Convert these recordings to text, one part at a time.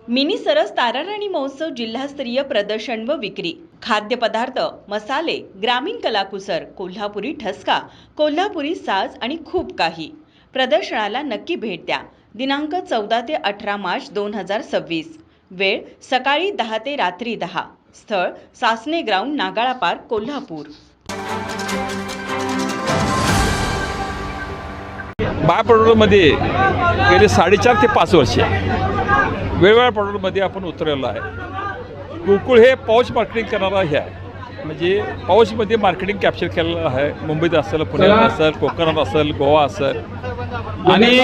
Mini सरस ताराराणी महोत्सव जिल्हास्तरीय प्रदर्शन व विक्री, खाद्यपदार्थ, मसाले, ग्रामीण कलाकुसर, कोल्हापुरी ठसका, कोल्हापुरी साज आणि खूप काही. प्रदर्शनाला नक्की भेट द्या. दिनांक 14 ते 18 मार्च 2026. वेळ सकाळी 10 ते रात्री 10. स्थळ Sasane ground, Nagala park, Kolhapur. Bye प्रोडक्टमध्ये गेले 4.5 ते 5 वर्षे वेगवेगळ्या प्रोडक्टमध्ये आपण उतरलेलो आहे. गोकुळ हे पाऊच मार्केटिंग करणारा हे आहे, म्हणजे पाऊचमध्ये मार्केटिंग कॅप्चर केलेलं आहे. मुंबईत असेल, पुण्यात असेल, कोकणात असेल, गोवा असेल, आणि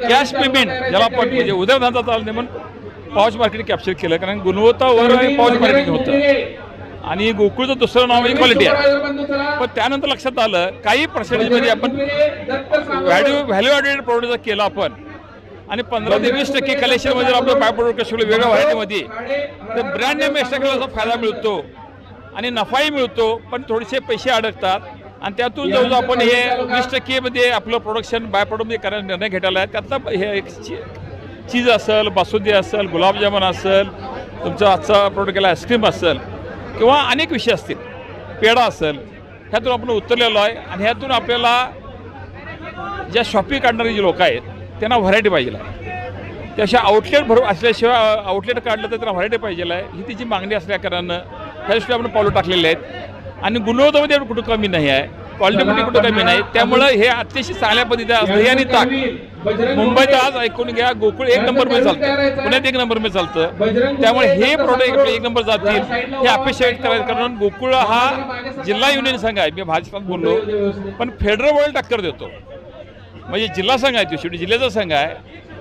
कॅश पेमेंट ज्याला आपण म्हणजे उदरधंदा चालणे म्हणून पाऊच मार्केटिंग कॅप्चर केलं, कारण गुणवत्तावर पाऊच मार्केटिंग होतं. आणि गोकुळचं दुसरं नाव म्हणजे क्वालिटी आहे. पण त्यानंतर लक्षात आलं काही पर्सेंटेजमध्ये आपण व्हॅल्यू ॲडेड प्रोडक्ट केला आपण, आणि 15 ते 20% कलेक्शनमध्ये आपलं बाय प्रोडक्ट कसं वेगळ्या व्हरायटीमध्ये तर ब्रँड नेम एक्स्ट्रा केल्याचा फायदा मिळतो आणि नफाही मिळतो, पण थोडेसे पैसे अडकतात. आणि त्यातून जवळजवळ आपण हे 20% आपलं प्रोडक्शन बाय प्रोडक्टमध्ये करण्याचा निर्णय घेतलेला आहे. त्यातला हे चीज असेल, बासुंदी असेल, गुलाबजामुन असेल, तुमचा आजचा प्रोडक्ट केला आईस्क्रीम असेल, किंवा अनेक विषय असतील, पेढा असेल, ह्यातून आपण उतरलेलो आहे. आणि ह्यातून आपल्याला ज्या शॉपिंग काढणारे जे लोक आहेत त्यांना व्हरायटी पाहिजे आहे. त्याशिवाय आउटलेट भरून असल्याशिवाय आउटलेट काढलं तर त्यांना व्हरायटी पाहिजे आहे. ही तिची मागणी असल्याकारणानं ह्याशिवाय आपण पावलं टाकलेले आहेत. आणि गुणवत्तेमध्ये कुठं कमी नाही आहे, क्वालिटीमध्ये कुठं कमी नाही. त्यामुळं हे अतिशय चांगल्या पद्धतीने दही आणि ताक मुंबईत आज ऐकून घ्या, गोकुळ 1 नंबरमध्ये चालतं, पुण्यात 1 नंबरमध्ये चालतं. त्यामुळे हे प्रोडक्ट 1 नंबर जातील हे अपेक्षा व्यक्त करायचं. कारण गोकुळ हा जिल्हा युनियन संघ आहे, मी भाजपात बोललो, पण फेडरल बॉडी टक्कर देतो. म्हणजे जिल्हा संघ आहे, तो शेवटी जिल्ह्याचा संघ आहे,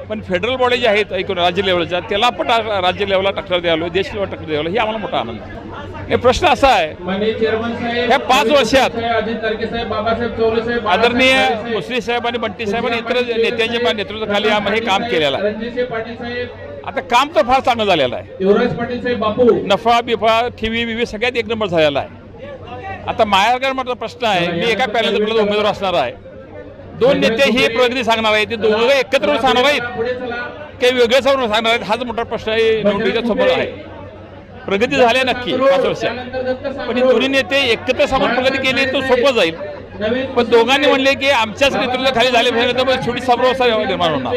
पण फेडरल बॉडी जे आहेत ऐकून राज्य लेवलच्या त्याला पण राज्य लेवलला टक्कर द्यावं, देश लेवल टक्कर द्यावं, ही आम्हाला मोठा आनंद आहे. हे प्रश्न असा आहे, ह्या 5 वर्षात आदरणीय मुश्रीफ साहेब आणि बंटी साहेब आणि इतर नेत्यांच्या नेतृत्वाखाली आम्ही हे काम केलेलं आहे. आता काम तर फार चांगलं झालेलं आहे. नफा बिफा ठेवी बिवी सगळ्यात 1 नंबर झालेला आहे. आता मायागारचा प्रश्न आहे, मी एका पॅनलचा उमेदवार असणार आहे. 2 नेते हे प्रगती सांगणार आहेत, ते दोघं एकत्र सांगणार आहेत काही वेगळं सांगणार आहेत, हाच मोठा प्रश्न आहे निवडणुकीच्या समोर आहे. प्रगती झाली नक्की 5 वर्षात, पण दोन्ही नेते एकत्र सांगून प्रगती केली तर सोपं जाईल. पण दोघांनी म्हणले की आमच्याच नेतृत्वाखाली झाले तर छोटी समस्या निर्माण होणार,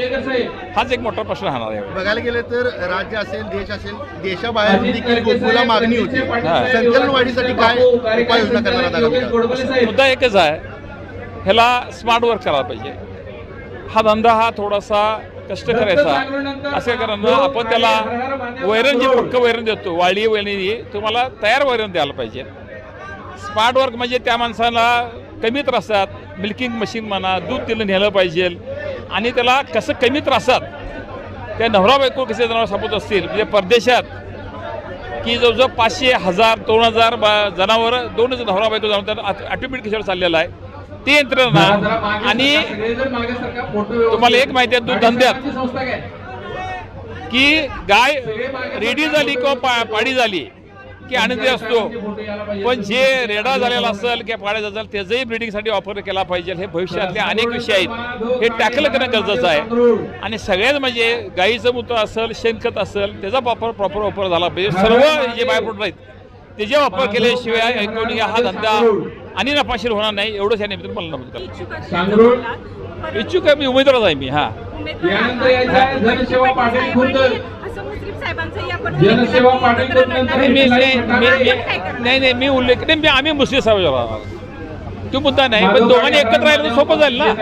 हाच एक मोठा प्रश्न राहणार आहे. बघायला गेलं तर राज्य असेल, देश असेल, देशाबाहेर देखील गोकुळला मागणी होती. संकलन वाढीसाठी काय उपाययोजना करणार आहात? मुद्दा एकच आहे, ह्याला स्मार्ट वर्क करायला पाहिजे. हा धंदा हा थोडासा कष्ट करायचा असं कारण आपण त्याला वैरण जे पक्क वैरण देतो, वाळी वैरणी, तुम्हाला तयार वैरण द्यायला पाहिजे. स्मार्ट वर्क म्हणजे त्या माणसाला कमी त्रासात मिल्किंग मशीन म्हणा, दूध तिला नेलं पाहिजे, आणि त्याला कसं कमी त्रासात त्या नवरा बायको कसे जनावर सापडत असतील, म्हणजे परदेशात की जवळजवळ 500, 1000, 2000 जनावर 2 नवरा बायको जनावर ऑटोमॅटिक कशावर चाललेला आहे ते यंत्रणा. आणि तुम्हाला एक माहिती आहे दूध धंद्यात की गाय रेडी झाली किंवा पाडी झाली की आनंदी असतो, पण जे रेडा झालेला असेल किंवा पाड्याचा असेल त्याचंही ब्रिडिंगसाठी वापर केला पाहिजे. हे भविष्यातले अनेक विषय आहेत, हे टॅकल करणं गरजेचं आहे. आणि सगळ्यात म्हणजे गाईचं मूत्र असेल, शेणखत असेल, त्याचा प्रॉपर वापर झाला पाहिजे. सर्व जे बाय प्रोडक्ट आहेत त्याचे वापर केल्याशिवाय ऐकून हा धंदा आणि नफाशीर होणार नाही, एवढंच या निमित्तानं मला नमूद करतो. इच्छुक आहे मी, उमेदवार आहे मी. हा नाही मी उल्लेख नाही, आम्ही मुस्लिम साहेब तो मुद्दा नाही, पण दोघांनी एकत्र राहिलं तर सोपं जाईल ना.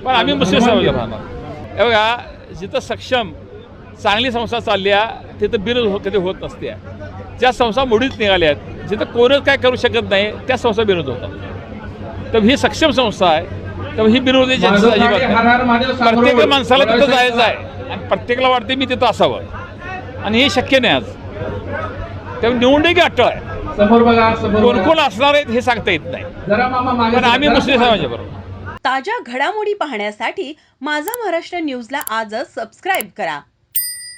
पण आम्ही मुस्लिम साहेब राहणार. हे बघा, जिथं सक्षम चांगली संस्था चालल्या तिथं बिरोध कधी होत नसते. ज्या संस्था मोडीच निघाल्या आहेत, जिथं कोणच काय करू शकत नाही त्या संस्था विरोध होतात. तर ही सक्षम संस्था आहे, तर ही विरोधाची अजिबात. प्रत्येक माणसाला तिथं जायचं आहे आणि प्रत्येकाला वाटते मी तिथं असावं, आणि हे शक्य नाही आज. त्यामुळे निवडणुकी अटळ आहे, कोण असणार आहेत हे सांगता येत नाही, पण आम्ही मुस्लिम समाजाच्या बरोबर. ताज्या घडामोडी पाहण्यासाठी माझा महाराष्ट्र न्यूजला आजच सबस्क्राईब करा.